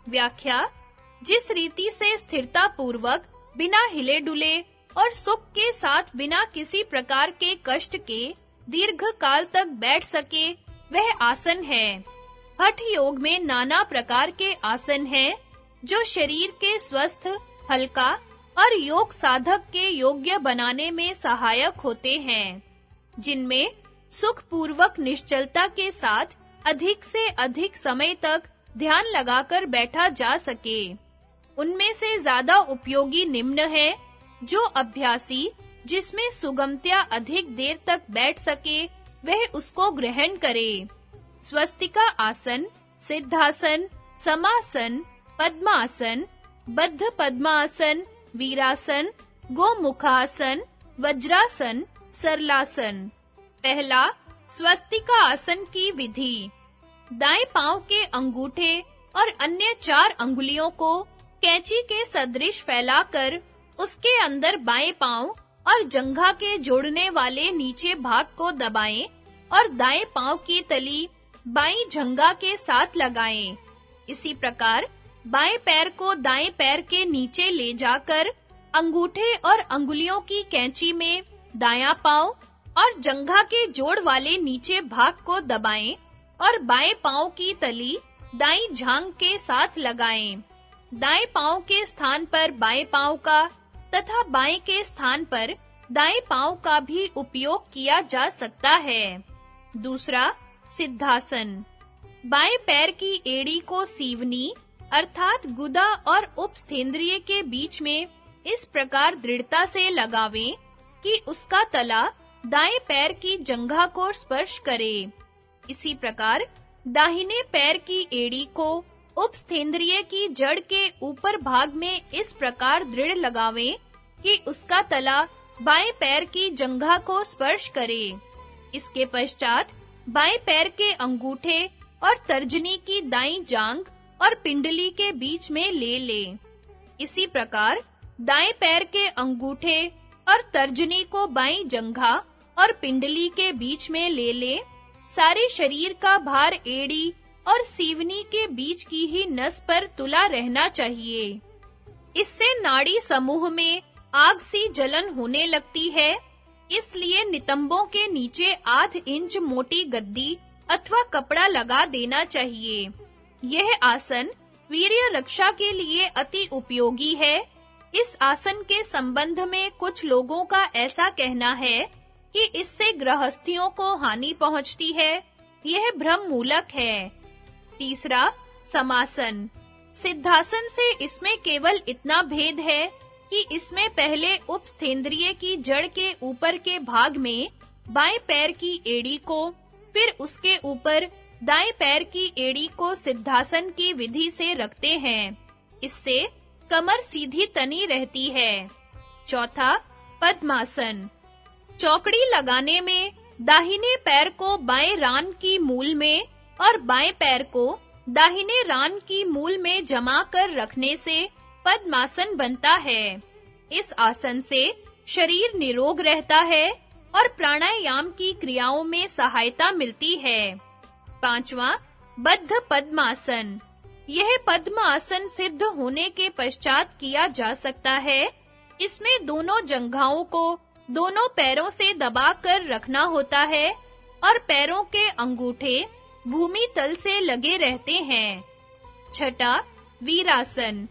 व्याख्या: जिस रीति से स्थिरता पूर्वक, बिना हिले डुले और सुख के साथ बिना किसी प्रकार के कष्ट के दीर्घ काल तक बैठ सके, वह आसन है। हठ योग में नाना प्रकार के आसन हैं, जो शरीर के स्वस्थ, हल्का और योग साधक के योग्य बनाने में सहायक होते हैं, जिनमें सुख पूर्वक निश्चलता के साथ अधिक से अधिक समय तक ध्यान लगाकर बैठा जा सके। उनमें से ज्यादा उपयोगी निम्न है, जो अभ्यासी जिसमें सुगमता अधिक देर तक बैठ सके, वह उसको ग्रहण करे। स्वस्तिका आसन, सिद्धासन, समासन, पद्मासन, बद्ध पद्मासन, वीरासन, गोमुखासन, वज्रासन, सरलासन। पहला, स्वस्तिका आसन की विधि। दाएं पांव के अंगूठे और अन्य 4 अंगुलियों को कैंची के सदृश फैलाकर उसके अंदर बाएं पांव और जंघा के जोड़ने वाले नीचे भाग को दबाएं और दाएं पांव की तली बाईं जंघा के साथ लगाएं। इसी प्रकार बाएं पैर को दाएं पैर के नीचे ले जाकर अंगूठे और अंगुलियों की कैंची में दायां पांव और जंघा के जोड़ वाले नीचे भाग को दबाएं और बाएं पांव की तली दाईं जांघ के साथ लगाएं। दाएं पांव के स्थान पर बाएं पांव का तथा बाएं के स्थान पर दाएं पांव का भी उपयोग किया जा सकता है। दूसरा, सिद्धासन। बाएं पैर की एड़ी को सीवनी अर्थात गुदा और उपस्थेंद्रिय के बीच में इस प्रकार दृढ़ता से लगावें कि उसका तला दाएं पैर की जंघा को स्पर्श करे। इसी प्रकार दाहिने पैर की एड़ी को उपस्थेंद्रिय की जड़ के ऊपर भाग में इस प्रकार दृढ़ लगावें कि उसका तला बाएं पैर की जंघा को स्पर्श करे। इसके पश्चात बाएं पैर के अंगूठे और तर्जनी की दाईं जांघ और पिंडली के बीच में ले लें। इसी प्रकार दाएं पैर के अंगूठे और तर्जनी को बाईं जंघा और पिंडली के बीच में ले लें। सारे शरीर का भार एड़ी और सीवनी के बीच की ही नस पर तुला रहना चाहिए। इससे नाड़ी समूह में आग सी जलन होने लगती है, इसलिए नितंबों के नीचे आध इंच मोटी गद्दी अथवा कपड़ा लगा देना चाहिए। यह आसन वीर्य रक्षा के लिए अति उपयोगी है। इस आसन के संबंध में कुछ लोगों का ऐसा कहना है कि इससे गृहस्थियों को हानि पहुंचती है। यह भ्रम मूलक है। तीसरा, समासन। सिद्धासन से इसमें केवल इतना भेद है कि इसमें पहले उपस्थेंद्रिय की जड़ के ऊपर के भाग में बाएं पैर की एड़ी को, फिर उसके ऊपर दाएं पैर की एड़ी को सिद्धासन की विधि से रखते हैं। इससे कमर सीधी तनी रहती है। चौथा, पद्मासन। चौकड़ी लगाने में दाहिने पैर को बाएं रान की मूल में और बाएं पैर को दाहिने रान की मूल में जमा कर रखने से पद्मासन बनता है। इस आसन से शरीर निरोग रहता है और प्राणायाम की क्रियाओं में सहायता मिलती है। पांचवा, बद्ध पद्मासन। यह पद्मासन सिद्ध होने के पश्चात किया जा सकता है। इसमें दोनों जंघाओं को दोनों पैरों से दबाकर रखना होता है और पैरों के अंगूठे भूमि तल से लगे रहते हैं। छठा, वीरासन।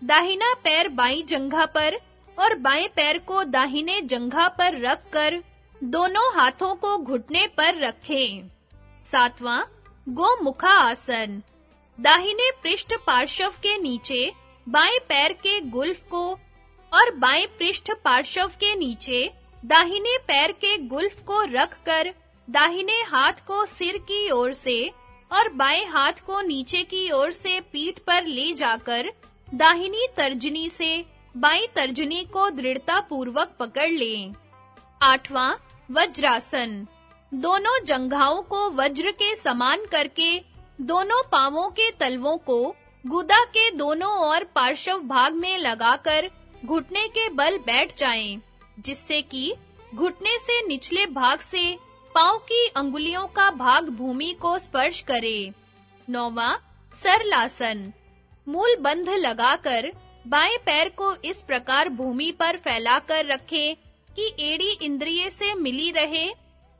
दाहिना पैर बाईं जंघा पर और बाएं पैर को दाहिने जंघा पर रखकर दोनों हाथों को घुटने पर रखें। सातवां, गोमुखा आसन। दाहिने पृष्ठ पार्श्व के नीचे बाएं पैर के गुल्फ को और बाएं पृष्ठ पार्श्व के नीचे दाहिने पैर के गुल्फ को रखकर दाहिने हाथ को सिर की ओर से और बाएं हाथ को नीचे की ओर से पीठ पर ले जाकर दाहिनी तर्जनी से बाईं तर्जनी को दृढ़ता पूर्वक पकड़ लें। आठवां, वज्रासन। दोनों जंघाओं को वज्र के समान करके दोनों पांवों के तलवों को गुदा के दोनों ओर पार्श्व भाग में लगाकर घुटने के बल बैठ जाएं, जिससे कि घुटने से निचले भाग से पांव की अंगुलियों का भाग भूमि को स्पर्श करे। नौवां, सरलासन। मूल बंध लगाकर बाएं पैर को इस प्रकार भूमि पर फैलाकर रखें कि एड़ी इंद्रिय से मिली रहे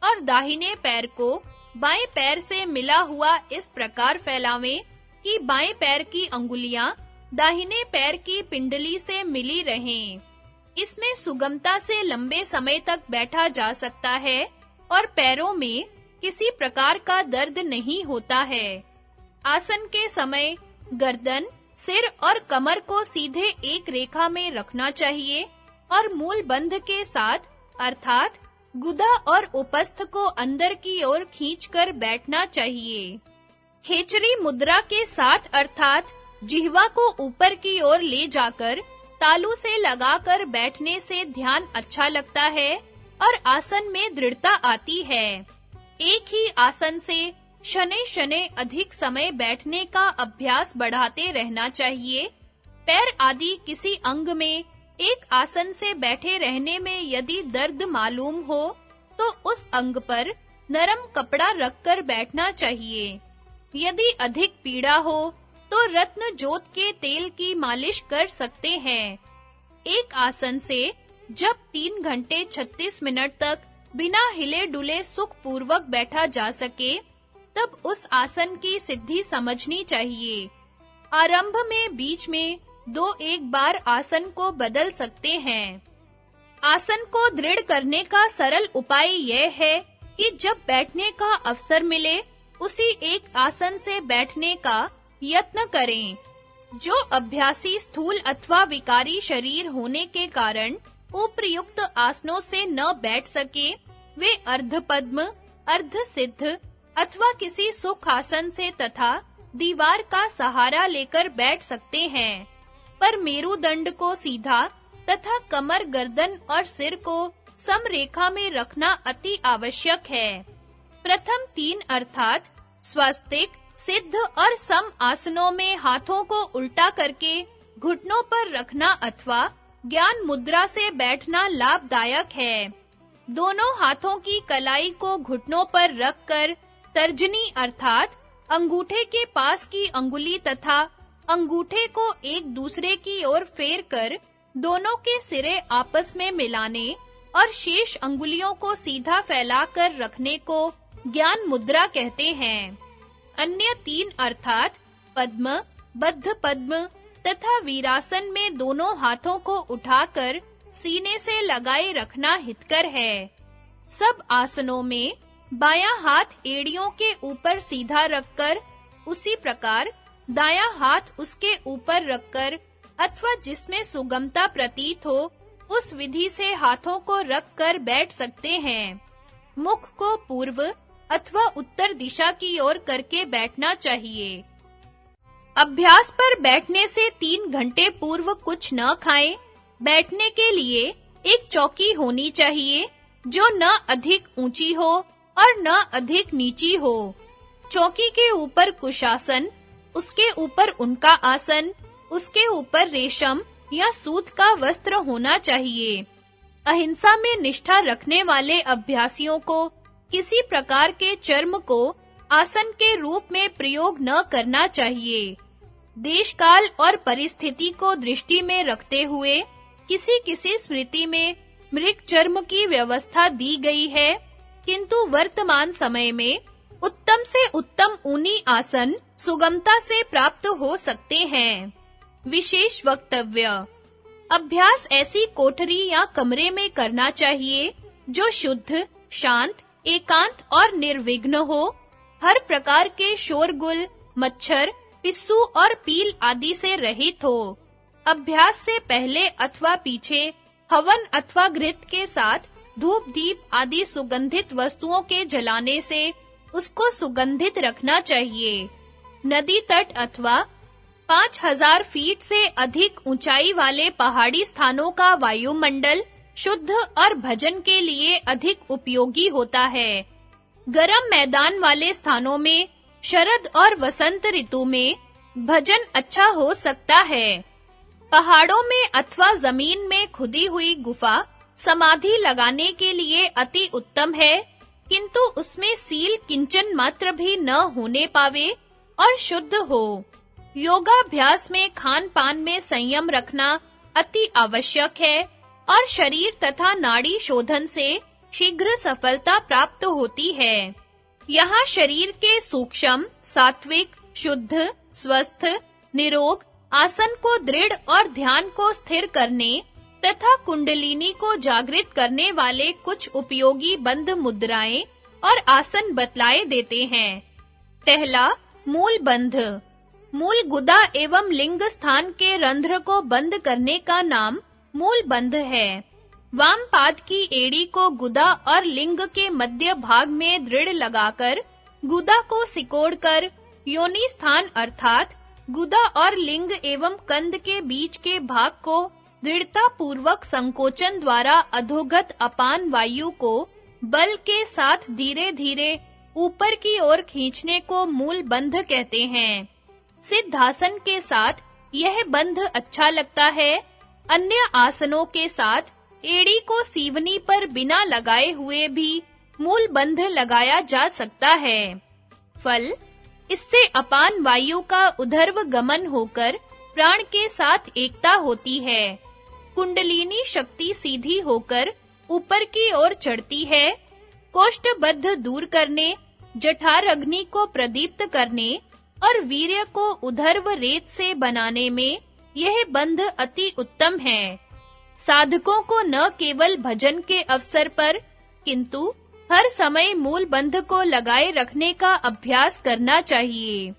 और दाहिने पैर को बाएं पैर से मिला हुआ इस प्रकार फैलावें कि बाएं पैर की अंगुलियां दाहिने पैर की पिंडली से मिली रहें। इसमें सुगमता से लंबे समय तक बैठा जा सकता है और पैरों में किसी प्रकार का दर्द नहीं होता है। आसन के समय गर्दन, सिर और कमर को सीधे एक रेखा में रखना चाहिए और मूल बंध के साथ अर्थात गुदा और उपस्थ को अंदर की ओर खींचकर बैठना चाहिए। खेचरी मुद्रा के साथ अर्थात जिह्वा को ऊपर की ओर ले जाकर तालू से लगाकर बैठने से ध्यान अच्छा लगता है और आसन में दृढ़ता आती है। एक ही आसन से शनै-शनै अधिक समय बैठने का अभ्यास बढ़ाते रहना चाहिए। पैर आदि किसी अंग में एक आसन से बैठे रहने में यदि दर्द मालूम हो तो उस अंग पर नरम कपड़ा रखकर बैठना चाहिए। यदि अधिक पीड़ा हो तो रत्न जोत के तेल की मालिश कर सकते हैं। एक आसन से जब 3 घंटे 36 मिनट तक बिना हिले डुले सुख पूर्वक बैठा जा सके तब उस आसन की सिद्धि समझनी चाहिए। आरंभ में बीच में 2-1 बार आसन को बदल सकते हैं। आसन को दृढ़ करने का सरल उपाय यह है कि जब बैठने का अवसर मिले उसी एक आसन से बैठने का यत्न करें। जो अभ्यासी स्थूल अथवा विकारी शरीर होने के कारण उपर्युक्त आसनों से न बैठ सके वे अर्धपद्म, अर्धसिद्ध अथवा किसी सुख आसन से तथा दीवार का सहारा लेकर बैठ सकते हैं। पर मेरुदंड को सीधा तथा कमर, गर्दन और सिर को समरेखा में रखना अति आवश्यक है। प्रथम 3 अर्थात स्वस्तिक, सिद्ध और सम आसनों में हाथों को उल्टा करके घुटनों पर रखना अथवा ज्ञान मुद्रा से बैठना लाभदायक है। दोनों हाथों की कलाई को घुटनों पर रखकर तर्जनी अर्थात अंगूठे के पास की अंगुली तथा अंगूठे को एक दूसरे की ओर फेरकर दोनों के सिरे आपस में मिलाने और शेष अंगुलियों को सीधा फैलाकर रखने को ज्ञान मुद्रा कहते हैं। अन्य 3 अर्थात पद्म, बद्ध पद्म तथा वीरासन में दोनों हाथों को उठाकर सीने से लगाए रखना हितकर है। सब आसनों में बायां हाथ एड़ियों के ऊपर सीधा रखकर उसी प्रकार दायां हाथ उसके ऊपर रखकर अथवा जिसमें सुगमता प्रतीत हो उस विधि से हाथों को रखकर बैठ सकते हैं। मुख को पूर्व अथवा उत्तर दिशा की ओर करके बैठना चाहिए। अभ्यास पर बैठने से 3 घंटे पूर्व कुछ न खाएं। बैठने के लिए एक चौकी होनी चाहिए जो न अधिक ऊंची हो और न अधिक नीची हो। चौकी के ऊपर कुशासन, उसके ऊपर उनका आसन, उसके ऊपर रेशम या सूत का वस्त्र होना चाहिए। अहिंसा में निष्ठा रखने वाले अभ्यासियों को किसी प्रकार के चर्म को आसन के रूप में प्रयोग न करना चाहिए। देश काल और परिस्थिति को दृष्टि में रखते हुए किसी-किसी स्मृति में मृग चर्म की व्यवस्था दी गई है, किंतु वर्तमान समय में उत्तम से उत्तम ऊनी आसन सुगमता से प्राप्त हो सकते हैं। विशेष वक्तव्य: अभ्यास ऐसी कोठरी या कमरे में करना चाहिए जो शुद्ध, शांत, एकांत और निर्विघ्न हो। हर प्रकार के शोरगुल, मच्छर, पिस्सू और पील आदि से रहित हो। अभ्यास से पहले अथवा पीछे हवन अथवा घृत के साथ धूप दीप आदि सुगंधित वस्तुओं के जलाने से उसको सुगंधित रखना चाहिए। नदी तट अथवा 5000 फीट से अधिक ऊंचाई वाले पहाड़ी स्थानों का वायुमंडल शुद्ध और भजन के लिए अधिक उपयोगी होता है। गर्म मैदान वाले स्थानों में शरद और वसंत ऋतु में भजन अच्छा हो सकता है। पहाड़ों में अथवा जमीन में खुदी हुई गुफा समाधि लगाने के लिए अति उत्तम है, किंतु उसमें सील किंचन मात्र भी न होने पावे और शुद्ध हो। योगाभ्यास में खान-पान में संयम रखना अति आवश्यक है और शरीर तथा नाड़ी शोधन से शीघ्र सफलता प्राप्त होती है। यहाँ शरीर के सूक्ष्म, सात्विक, शुद्ध, स्वस्थ, निरोग आसन को दृढ़ और ध्यान को स्थिर करने तथा कुंडलिनी को जागृत करने वाले कुछ उपयोगी बंध मुद्राएं और आसन बतलाए देते हैं। पहला, मूल बंध। मूल गुदा एवं लिंग स्थान के रंध्र को बंद करने का नाम मूल बंध है। वाम पाद की एड़ी को गुदा और लिंग के मध्य भाग में दृढ़ लगाकर गुदा को सिकोड़कर योनि स्थान अर्थात गुदा और लिंग एवं कंद के बीच के भाग को दृढ़ता पूर्वक संकोचन द्वारा अधोगत अपान वायु को बल के साथ धीरे-धीरे ऊपर की ओर खींचने को मूल बंध कहते हैं। सिद्धासन के साथ यह बंध अच्छा लगता है। अन्य आसनों के साथ एड़ी को सीवनी पर बिना लगाए हुए भी मूल बंध लगाया जा सकता है। फल, इससे अपान वायु का उधर्व गमन होकर प्राण के साथ एकता होती है। कुंडलिनी शक्ति सीधी होकर ऊपर की ओर चढ़ती है। कोष्ठबद्ध दूर करने, जठर अग्नि को प्रदीप्त करने और वीर्य को उधर्व रेत से बनाने में यह बंध अति उत्तम है। साधकों को न केवल भजन के अवसर पर किंतु हर समय मूल बंध को लगाए रखने का अभ्यास करना चाहिए।